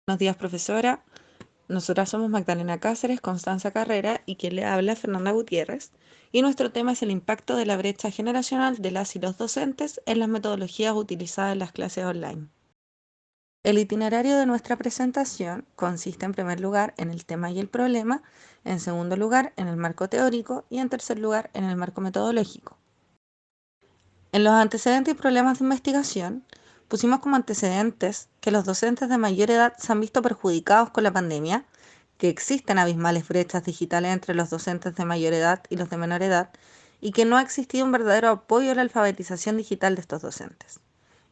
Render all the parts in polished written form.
Buenos días, profesora. Nosotras somos Magdalena Cáceres, Constanza Carrera y quien le habla, Fernanda Gutiérrez. Y nuestro tema es el impacto de la brecha generacional de las y los docentes en las metodologías utilizadas en las clases online. El itinerario de nuestra presentación consiste en primer lugar en el tema y el problema, en segundo lugar en el marco teórico y en tercer lugar en el marco metodológico. En los antecedentes y problemas de investigación, pusimos como antecedentes que los docentes de mayor edad se han visto perjudicados con la pandemia, que existen abismales brechas digitales entre los docentes de mayor edad y los de menor edad, y que no ha existido un verdadero apoyo a la alfabetización digital de estos docentes.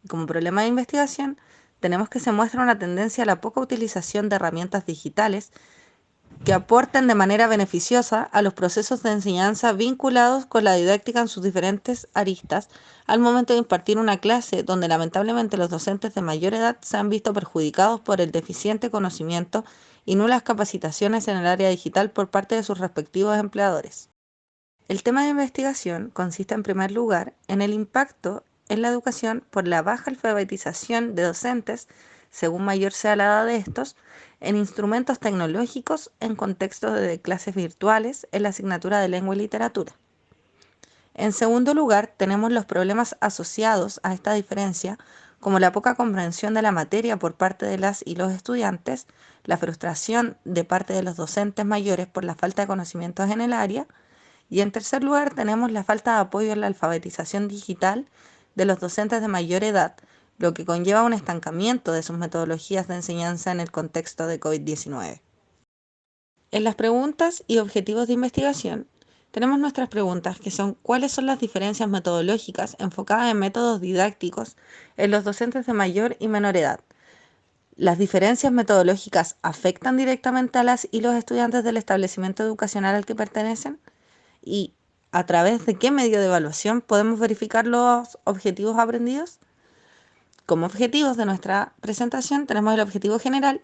Y como problema de investigación, tenemos que se muestra una tendencia a la poca utilización de herramientas digitales que aporten de manera beneficiosa a los procesos de enseñanza vinculados con la didáctica en sus diferentes aristas al momento de impartir una clase donde lamentablemente los docentes de mayor edad se han visto perjudicados por el deficiente conocimiento y nulas capacitaciones en el área digital por parte de sus respectivos empleadores. El tema de investigación consiste en primer lugar en el impacto en la educación por la baja alfabetización de docentes, según mayor sea la edad de estos, en instrumentos tecnológicos en contextos de clases virtuales en la asignatura de lengua y literatura. En segundo lugar, tenemos los problemas asociados a esta diferencia, como la poca comprensión de la materia por parte de las y los estudiantes, la frustración de parte de los docentes mayores por la falta de conocimientos en el área, y en tercer lugar, tenemos la falta de apoyo en la alfabetización digital de los docentes de mayor edad, lo que conlleva un estancamiento de sus metodologías de enseñanza en el contexto de COVID-19. En las preguntas y objetivos de investigación, tenemos nuestras preguntas que son ¿cuáles son las diferencias metodológicas enfocadas en métodos didácticos en los docentes de mayor y menor edad? ¿Las diferencias metodológicas afectan directamente a las y los estudiantes del establecimiento educacional al que pertenecen? ¿Y a través de qué medio de evaluación podemos verificar los objetivos aprendidos? Como objetivos de nuestra presentación tenemos el objetivo general,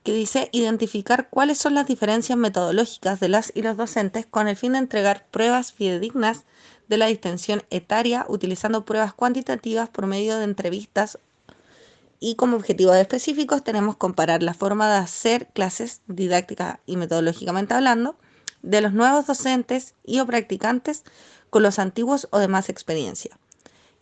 que dice identificar cuáles son las diferencias metodológicas de las y los docentes con el fin de entregar pruebas fidedignas de la distensión etaria utilizando pruebas cuantitativas por medio de entrevistas, y como objetivos específicos tenemos comparar la forma de hacer clases didáctica y metodológicamente hablando de los nuevos docentes y o practicantes con los antiguos o de más experiencia.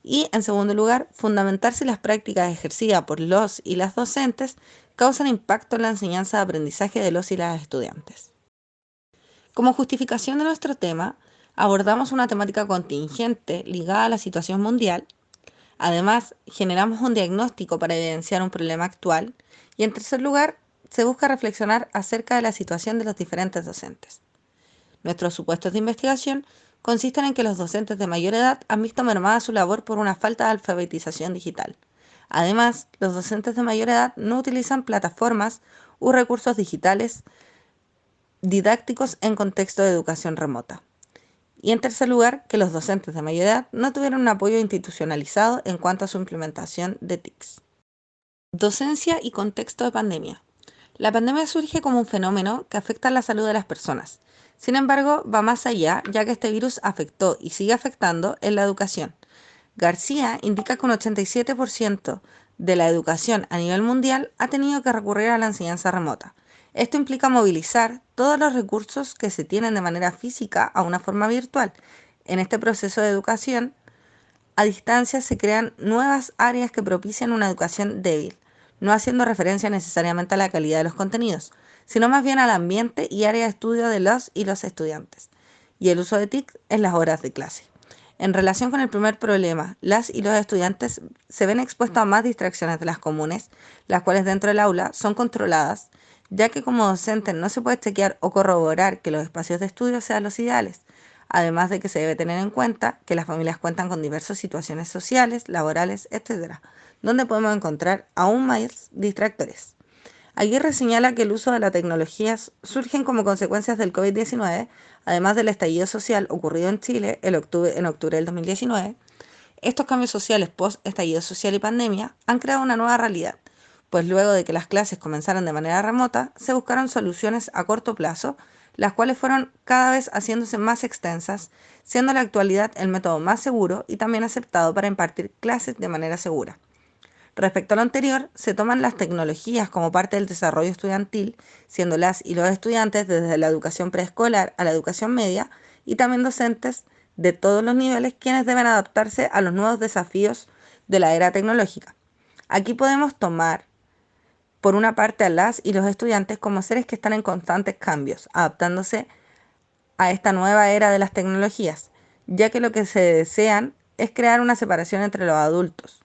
Y en segundo lugar, fundamentar si las prácticas ejercidas por los y las docentes causan impacto en la enseñanza de aprendizaje de los y las estudiantes. Como justificación de nuestro tema, abordamos una temática contingente ligada a la situación mundial. Además, generamos un diagnóstico para evidenciar un problema actual y en tercer lugar, se busca reflexionar acerca de la situación de los diferentes docentes. Nuestros supuestos de investigación consisten en que los docentes de mayor edad han visto mermada su labor por una falta de alfabetización digital. Además, los docentes de mayor edad no utilizan plataformas u recursos digitales didácticos en contexto de educación remota. Y en tercer lugar, que los docentes de mayor edad no tuvieron un apoyo institucionalizado en cuanto a su implementación de TICs. Docencia y contexto de pandemia. La pandemia surge como un fenómeno que afecta a la salud de las personas. Sin embargo, va más allá, ya que este virus afectó y sigue afectando en la educación. García indica que un 87% de la educación a nivel mundial ha tenido que recurrir a la enseñanza remota. Esto implica movilizar todos los recursos que se tienen de manera física a una forma virtual. En este proceso de educación a distancia se crean nuevas áreas que propician una educación débil, no haciendo referencia necesariamente a la calidad de los contenidos, sino más bien al ambiente y área de estudio de los y los estudiantes, y el uso de TIC en las horas de clase. En relación con el primer problema, las y los estudiantes se ven expuestos a más distracciones de las comunes, las cuales dentro del aula son controladas, ya que como docente no se puede chequear o corroborar que los espacios de estudio sean los ideales, además de que se debe tener en cuenta que las familias cuentan con diversas situaciones sociales, laborales, etc., donde podemos encontrar aún más distractores. Aguirre señala que el uso de las tecnologías surgen como consecuencias del COVID-19, además del estallido social ocurrido en Chile en octubre del 2019. Estos cambios sociales post-estallido social y pandemia han creado una nueva realidad, pues luego de que las clases comenzaran de manera remota, se buscaron soluciones a corto plazo, las cuales fueron cada vez haciéndose más extensas, siendo en la actualidad el método más seguro y también aceptado para impartir clases de manera segura. Respecto a lo anterior, se toman las tecnologías como parte del desarrollo estudiantil, siendo las y los estudiantes desde la educación preescolar a la educación media y también docentes de todos los niveles quienes deben adaptarse a los nuevos desafíos de la era tecnológica. Aquí podemos tomar por una parte a las y los estudiantes como seres que están en constantes cambios, adaptándose a esta nueva era de las tecnologías, ya que lo que se desean es crear una separación entre los adultos.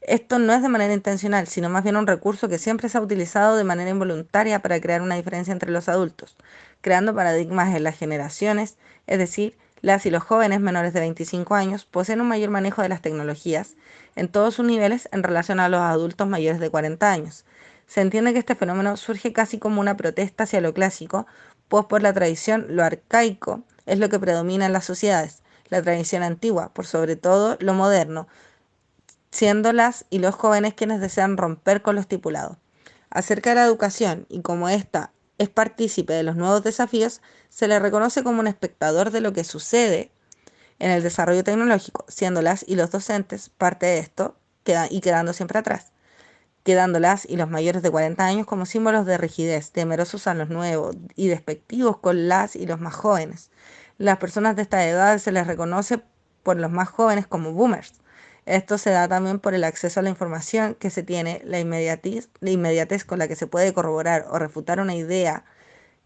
Esto no es de manera intencional, sino más bien un recurso que siempre se ha utilizado de manera involuntaria para crear una diferencia entre los adultos, creando paradigmas en las generaciones, es decir, las y los jóvenes menores de 25 años poseen un mayor manejo de las tecnologías en todos sus niveles en relación a los adultos mayores de 40 años. Se entiende que este fenómeno surge casi como una protesta hacia lo clásico, pues por la tradición lo arcaico es lo que predomina en las sociedades, la tradición antigua, por sobre todo lo moderno, siendo las y los jóvenes quienes desean romper con lo estipulado. Acerca de la educación y como ésta es partícipe de los nuevos desafíos, se le reconoce como un espectador de lo que sucede en el desarrollo tecnológico, siendo las y los docentes parte de esto y quedando siempre atrás, quedando las y los mayores de 40 años como símbolos de rigidez, temerosos a los nuevos y despectivos con las y los más jóvenes. Las personas de esta edad se les reconoce por los más jóvenes como boomers. Esto se da también por el acceso a la información que se tiene, la inmediatez con la que se puede corroborar o refutar una idea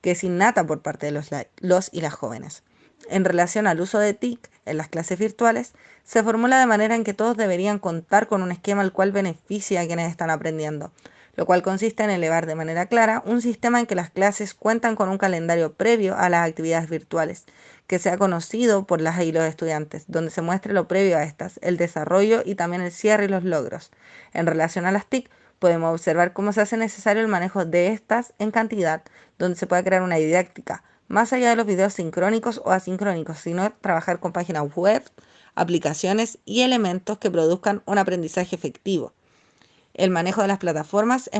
que es innata por parte de los y las jóvenes. En relación al uso de TIC en las clases virtuales, se formula de manera en que todos deberían contar con un esquema el cual beneficie a quienes están aprendiendo, lo cual consiste en elevar de manera clara un sistema en que las clases cuentan con un calendario previo a las actividades virtuales, que sea conocido por las y los estudiantes, donde se muestre lo previo a estas, el desarrollo y también el cierre y los logros. En relación a las TIC, podemos observar cómo se hace necesario el manejo de estas en cantidad, donde se puede crear una didáctica, más allá de los videos sincrónicos o asincrónicos, sino trabajar con páginas web, aplicaciones y elementos que produzcan un aprendizaje efectivo. El manejo de las plataformas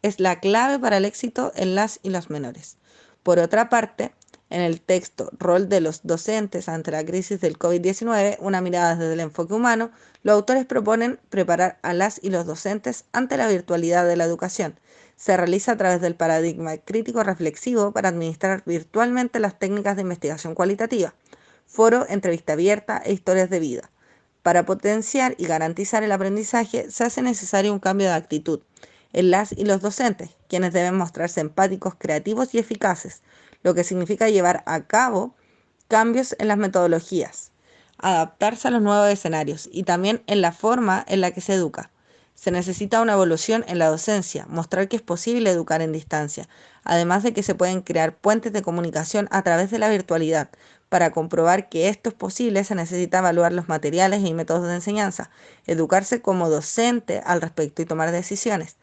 es la clave para el éxito en las y los menores. Por otra parte, en el texto Rol de los docentes ante la crisis del COVID-19, una mirada desde el enfoque humano, los autores proponen preparar a las y los docentes ante la virtualidad de la educación. Se realiza a través del paradigma crítico reflexivo para administrar virtualmente las técnicas de investigación cualitativa, foro, entrevista abierta e historias de vida. Para potenciar y garantizar el aprendizaje, se hace necesario un cambio de actitud en las y los docentes, quienes deben mostrarse empáticos, creativos y eficaces, lo que significa llevar a cabo cambios en las metodologías, adaptarse a los nuevos escenarios y también en la forma en la que se educa. Se necesita una evolución en la docencia, mostrar que es posible educar en distancia, además de que se pueden crear puentes de comunicación a través de la virtualidad. Para comprobar que esto es posible, se necesita evaluar los materiales y métodos de enseñanza, educarse como docente al respecto y tomar decisiones.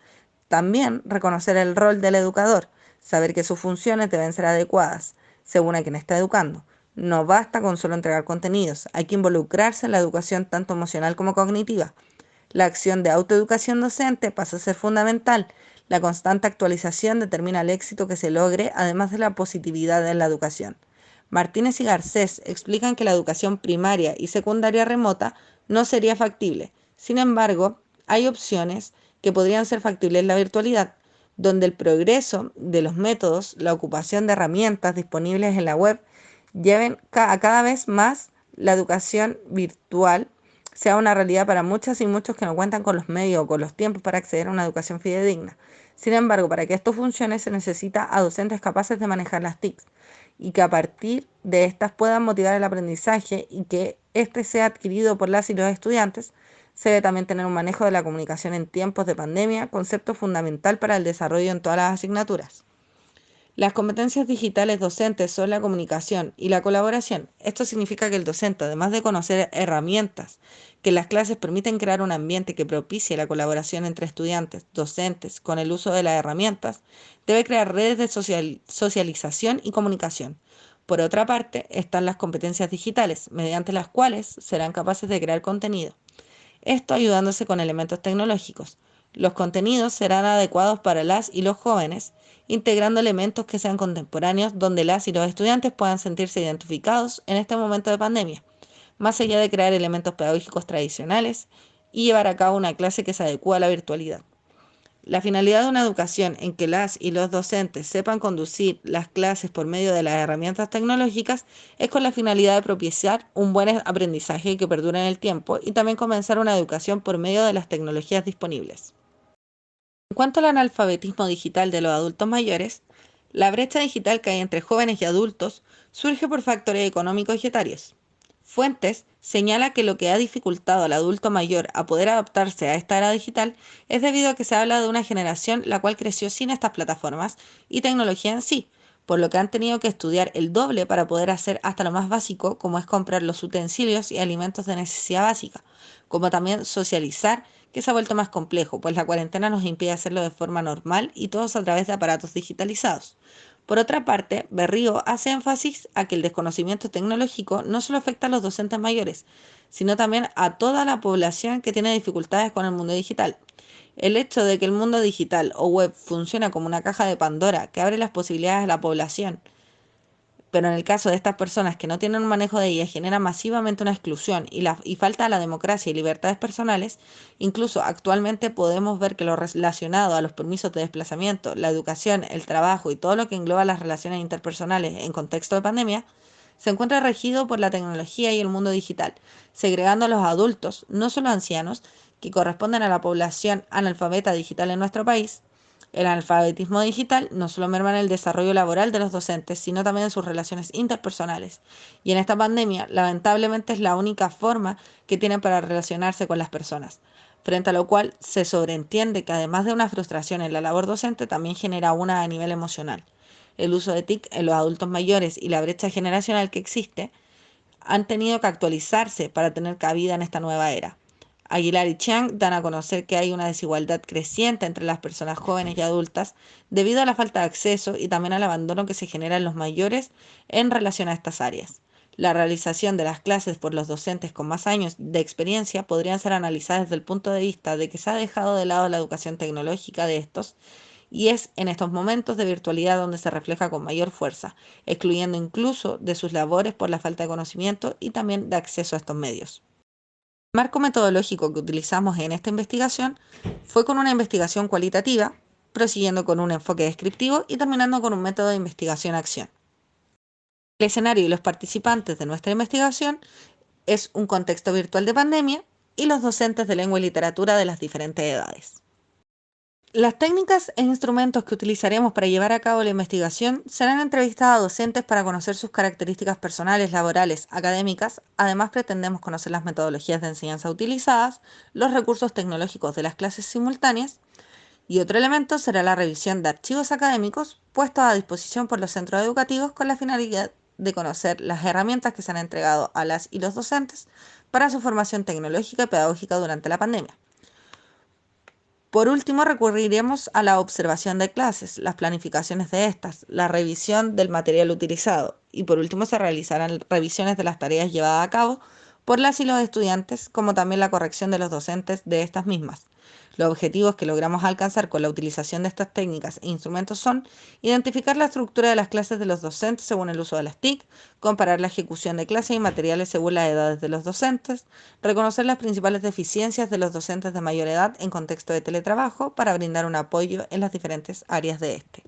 También reconocer el rol del educador, saber que sus funciones deben ser adecuadas, según a quien está educando. No basta con solo entregar contenidos, hay que involucrarse en la educación tanto emocional como cognitiva. La acción de autoeducación docente pasa a ser fundamental. La constante actualización determina el éxito que se logre, además de la positividad en la educación. Martínez y Garcés explican que la educación primaria y secundaria remota no sería factible. Sin embargo, hay opciones que podrían ser factibles en la virtualidad, donde el progreso de los métodos, la ocupación de herramientas disponibles en la web, lleven a cada vez más la educación virtual sea una realidad para muchas y muchos que no cuentan con los medios o con los tiempos para acceder a una educación fidedigna. Sin embargo, para que esto funcione se necesita a docentes capaces de manejar las TICs y que a partir de estas puedan motivar el aprendizaje y que éste sea adquirido por las y los estudiantes. Se debe también tener un manejo de la comunicación en tiempos de pandemia, concepto fundamental para el desarrollo en todas las asignaturas. Las competencias digitales docentes son la comunicación y la colaboración. Esto significa que el docente, además de conocer herramientas que en las clases permiten crear un ambiente que propicie la colaboración entre estudiantes, docentes, con el uso de las herramientas, debe crear redes de socialización y comunicación. Por otra parte, están las competencias digitales, mediante las cuales serán capaces de crear contenido. Esto ayudándose con elementos tecnológicos. Los contenidos serán adecuados para las y los jóvenes, integrando elementos que sean contemporáneos donde las y los estudiantes puedan sentirse identificados en este momento de pandemia, más allá de crear elementos pedagógicos tradicionales y llevar a cabo una clase que se adecue a la virtualidad. La finalidad de una educación en que las y los docentes sepan conducir las clases por medio de las herramientas tecnológicas es con la finalidad de propiciar un buen aprendizaje que perdure en el tiempo y también comenzar una educación por medio de las tecnologías disponibles. En cuanto al analfabetismo digital de los adultos mayores, la brecha digital que hay entre jóvenes y adultos surge por factores económicos y etarios. Fuentes señala que lo que ha dificultado al adulto mayor a poder adaptarse a esta era digital es debido a que se habla de una generación la cual creció sin estas plataformas y tecnología en sí, por lo que han tenido que estudiar el doble para poder hacer hasta lo más básico, como es comprar los utensilios y alimentos de necesidad básica, como también socializar, que se ha vuelto más complejo, pues la cuarentena nos impide hacerlo de forma normal y todos a través de aparatos digitalizados. Por otra parte, Berrío hace énfasis a que el desconocimiento tecnológico no solo afecta a los docentes mayores, sino también a toda la población que tiene dificultades con el mundo digital. El hecho de que el mundo digital o web funciona como una caja de Pandora que abre las posibilidades a la población, pero en el caso de estas personas que no tienen un manejo de ellas genera masivamente una exclusión y falta a la democracia y libertades personales. Incluso actualmente podemos ver que lo relacionado a los permisos de desplazamiento, la educación, el trabajo y todo lo que engloba las relaciones interpersonales en contexto de pandemia se encuentra regido por la tecnología y el mundo digital, segregando a los adultos, no solo ancianos, que corresponden a la población analfabeta digital en nuestro país. El analfabetismo digital no solo merma en el desarrollo laboral de los docentes, sino también en sus relaciones interpersonales. Y en esta pandemia, lamentablemente, es la única forma que tienen para relacionarse con las personas, frente a lo cual se sobreentiende que además de una frustración en la labor docente, también genera una a nivel emocional. El uso de TIC en los adultos mayores y la brecha generacional que existe han tenido que actualizarse para tener cabida en esta nueva era. Aguilar y Chiang dan a conocer que hay una desigualdad creciente entre las personas jóvenes y adultas debido a la falta de acceso y también al abandono que se genera en los mayores en relación a estas áreas. La realización de las clases por los docentes con más años de experiencia podrían ser analizadas desde el punto de vista de que se ha dejado de lado la educación tecnológica de estos y es en estos momentos de virtualidad donde se refleja con mayor fuerza, excluyendo incluso de sus labores por la falta de conocimiento y también de acceso a estos medios. El marco metodológico que utilizamos en esta investigación fue con una investigación cualitativa, prosiguiendo con un enfoque descriptivo y terminando con un método de investigación-acción. El escenario y los participantes de nuestra investigación es un contexto virtual de pandemia y los docentes de lengua y literatura de las diferentes edades. Las técnicas e instrumentos que utilizaremos para llevar a cabo la investigación serán entrevistas a docentes para conocer sus características personales, laborales, académicas. Además, pretendemos conocer las metodologías de enseñanza utilizadas, los recursos tecnológicos de las clases simultáneas y otro elemento será la revisión de archivos académicos puestos a disposición por los centros educativos con la finalidad de conocer las herramientas que se han entregado a las y los docentes para su formación tecnológica y pedagógica durante la pandemia. Por último, recurriremos a la observación de clases, las planificaciones de estas, la revisión del material utilizado y por último se realizarán revisiones de las tareas llevadas a cabo por las y los estudiantes, como también la corrección de los docentes de estas mismas. Los objetivos que logramos alcanzar con la utilización de estas técnicas e instrumentos son identificar la estructura de las clases de los docentes según el uso de las TIC, comparar la ejecución de clases y materiales según las edades de los docentes, reconocer las principales deficiencias de los docentes de mayor edad en contexto de teletrabajo para brindar un apoyo en las diferentes áreas de este.